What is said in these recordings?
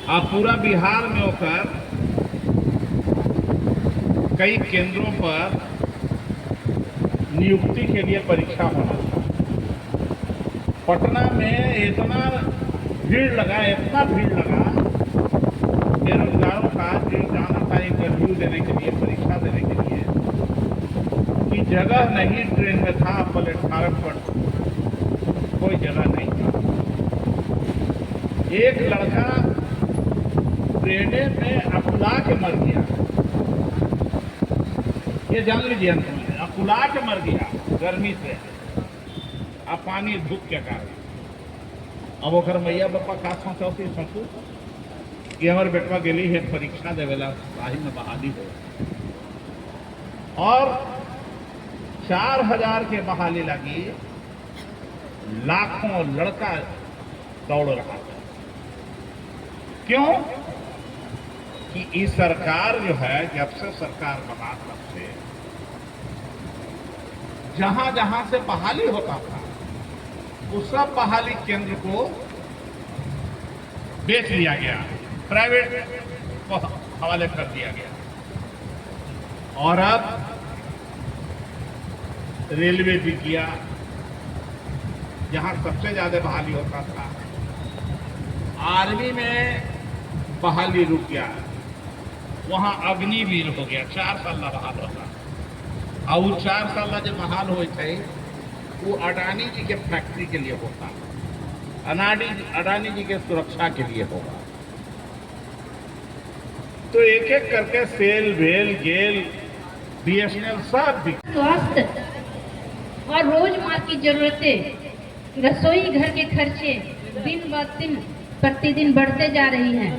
अब पूरा बिहार में होकर कई केंद्रों पर नियुक्ति के लिए परीक्षा होना था। पटना में इतना भीड़ लगा बेरोजगारों का जो जाना था इंटरव्यू देने के लिए, परीक्षा देने के लिए, कि जगह नहीं ट्रेन में था। प्लेटफार्म पर कोई जगह नहीं था। एक लड़का ट्रेन में अकुला के मर गया। ये जान लीजिए, अकुला के मर गया गर्मी से, अब पानी धूप के कारण। अब ओकर मैया बापा का सोचू कि हमारे बेटवा गेली है परीक्षा देवेला, शाही में बहाली हो, और 4000 के बहाली लगी। लाखों लड़का दौड़ रहा था। क्यों? कि इस सरकार जो है, जब से सरकार बना तब से जहां जहां से बहाली होता था उस सब बहाली केंद्र को बेच लिया गया, प्राइवेट को हवाले कर दिया गया। और अब रेलवे भी किया, जहां सबसे ज्यादा बहाली होता था। आर्मी में बहाली रुक गया, वहां अग्निवीर हो गया, 4 साल बहाल होता। और 4 साल जो बहाल हो थे वो अडानी जी के फैक्ट्री के लिए होता, अडानी जी के सुरक्षा के लिए होगा। तो एक एक करके सेल, वेल, गेल, बीएसएनएल सब भी। स्वास्थ्य और रोजमर्रा की जरूरतें, रसोई घर के खर्चे दिन ब दिन प्रतिदिन बढ़ते जा रही हैं।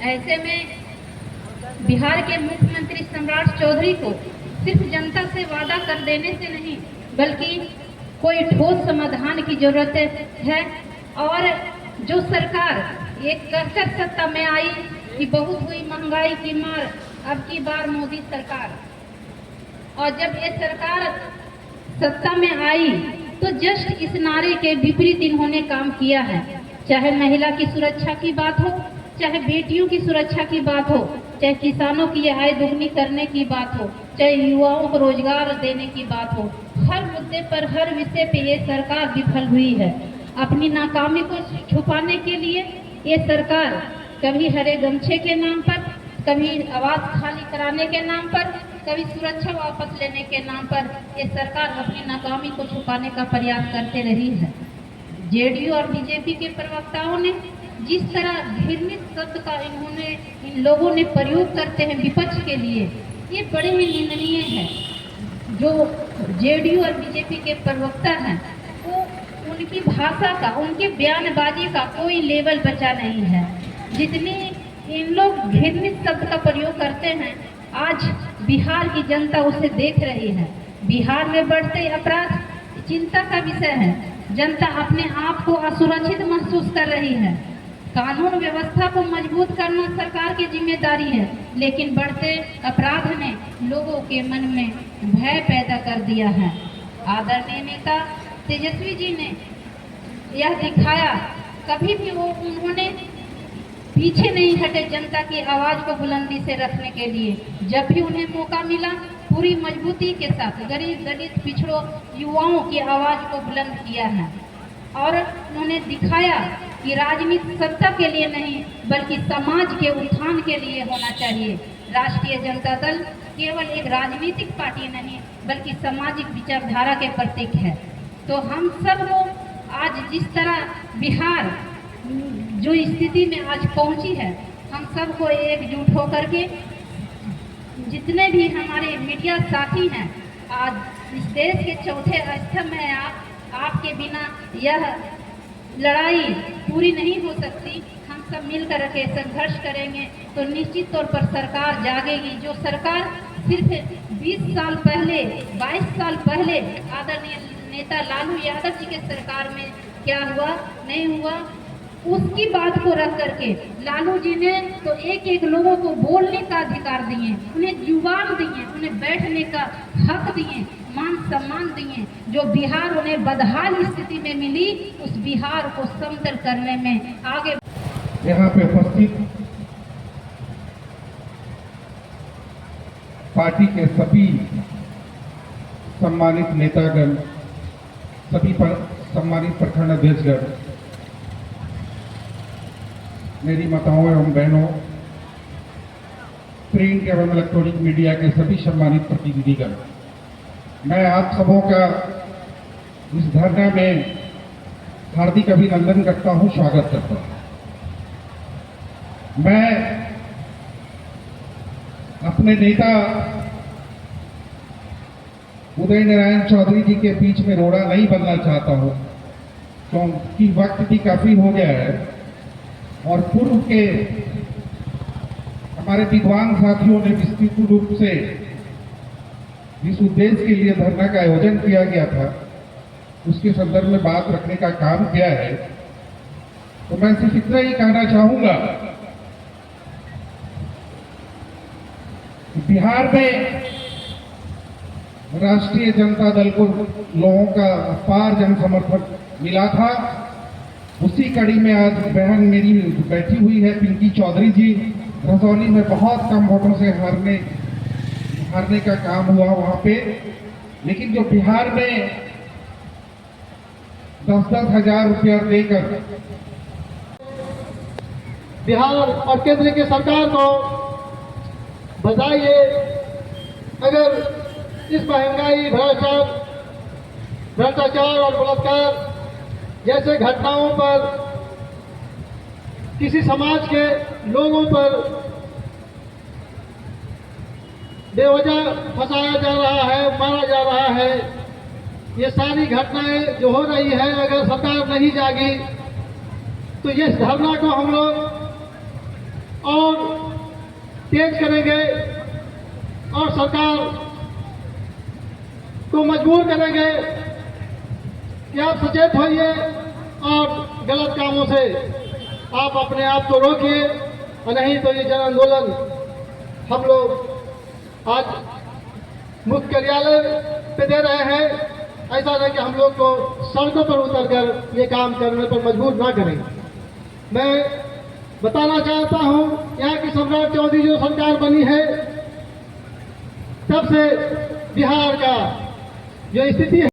ऐसे में बिहार के मुख्यमंत्री सम्राट चौधरी को सिर्फ जनता से वादा कर देने से नहीं, बल्कि कोई ठोस समाधान की जरूरत है। और जो सरकार एक कहकर सत्ता में आई कि बहुत हुई महंगाई की मार, अब की बार मोदी सरकार। और जब ये सरकार सत्ता में आई तो जस्ट इस नारे के विपरीत इन्होंने काम किया है। चाहे महिला की सुरक्षा की बात हो, चाहे बेटियों की सुरक्षा की बात हो, चाहे किसानों की आय दुगनी करने की बात हो, चाहे युवाओं को रोजगार देने की बात हो, हर मुद्दे पर, हर विषय पे ये सरकार विफल हुई है। अपनी नाकामी को छुपाने के लिए ये सरकार कभी हरे गमछे के नाम पर, कभी आवास खाली कराने के नाम पर, कभी सुरक्षा वापस लेने के नाम पर ये सरकार अपनी नाकामी को छुपाने का प्रयास करते रही है। जेडीयू और बीजेपी के प्रवक्ताओं ने जिस तरह घृणित शब्द का इन लोगों ने प्रयोग करते हैं विपक्ष के लिए, ये बड़े ही निंदनीय है। जो जेडीयू और बीजेपी के प्रवक्ता हैं वो उनकी भाषा का, उनके बयानबाजी का कोई लेवल बचा नहीं है। जितनी इन लोग घृणित शब्द का प्रयोग करते हैं, आज बिहार की जनता उसे देख रही है। बिहार में बढ़ते अपराध चिंता का विषय है। जनता अपने आप को असुरक्षित महसूस कर रही है। कानून व्यवस्था को मजबूत करना सरकार की जिम्मेदारी है, लेकिन बढ़ते अपराध ने लोगों के मन में भय पैदा कर दिया है। आदरणीय नेता तेजस्वी जी ने यह दिखाया, कभी भी उन्होंने पीछे नहीं हटे जनता की आवाज को बुलंदी से रखने के लिए। जब भी उन्हें मौका मिला पूरी मजबूती के साथ गरीब, दलित, पिछड़ों, युवाओं की आवाज को बुलंद किया है। और उन्होंने दिखाया कि राजनीति सत्ता के लिए नहीं, बल्कि समाज के उत्थान के लिए होना चाहिए। राष्ट्रीय जनता दल केवल एक राजनीतिक पार्टी नहीं, बल्कि सामाजिक विचारधारा के प्रतीक है। तो हम सब लोग आज जिस तरह बिहार जो स्थिति में आज पहुंची है, हम सबको एकजुट होकर के, जितने भी हमारे मीडिया साथी हैं, आज इस देश के चौथे स्तंभ में आपके बिना यह लड़ाई पूरी नहीं हो सकती। हम सब मिलकर के संघर्ष करेंगे तो निश्चित तौर पर सरकार जागेगी। जो सरकार सिर्फ 20 साल पहले, 22 साल पहले आदरणीय नेता लालू यादव जी के सरकार में क्या हुआ नहीं हुआ, उसकी बात को रख करके लालू जी ने तो एक एक लोगों को बोलने का अधिकार दिए, उन्हें जुबान दिए, उन्हें बैठने का हक दिए, मान सम्मान दिए। जो बिहार उन्हें बदहाल स्थिति में मिली, उस बिहार को समतल करने में आगे। यहाँ पे उपस्थित पार्टी के सभी सम्मानित नेतागण, सभी पर सम्मानित प्रखंड अध्यक्षगण, मेरी माताओं एवं बहनों, प्रिंट एवं इलेक्ट्रॉनिक मीडिया के सभी सम्मानित प्रतिनिधिगण, मैं आप सबों का इस धरना में हार्दिक अभिनंदन करता हूं, स्वागत करता हूं। मैं अपने नेता उदय नारायण चौधरी जी के बीच में रोड़ा नहीं बनना चाहता हूं, क्योंकि वक्त भी काफी हो गया है और पूर्व के हमारे विद्वान साथियों ने विस्तृत रूप से जिस उद्देश्य के लिए धरना का आयोजन किया गया था उसके संदर्भ में बात रखने का काम किया है। तो मैं सिर्फ इतना ही कहना चाहूंगा कि बिहार में राष्ट्रीय जनता दल को लोगों का अपार जन समर्थन मिला था। उसी कड़ी में आज बहन मेरी बैठी हुई है पिंकी चौधरी जी, रजौली में बहुत कम वोटों से हारने का काम हुआ वहां पे, लेकिन जो बिहार में 10-10 हजार रुपया देकर बिहार और केंद्र की सरकार को बताइए, अगर इस महंगाई, भ्रष्टाचार और बलात्कार जैसे घटनाओं पर किसी समाज के लोगों पर बेवजह फंसाया जा रहा है, मारा जा रहा है, ये सारी घटनाएं जो हो रही है, अगर सरकार नहीं जागी तो ये धरना को हम लोग और तेज करेंगे और सरकार को मजबूर करेंगे कि आप सचेत होइए और गलत कामों से आप अपने आप को रोकिए, और नहीं तो ये जन आंदोलन हम लोग आज मुख्य कार्यालय पे दे रहे हैं। ऐसा नहीं कि हम लोग को सड़कों पर उतरकर ये काम करने पर मजबूर ना करें। मैं बताना चाहता हूं, यहाँ की सम्राट चौधरी जो सरकार बनी है तब से बिहार का जो स्थिति है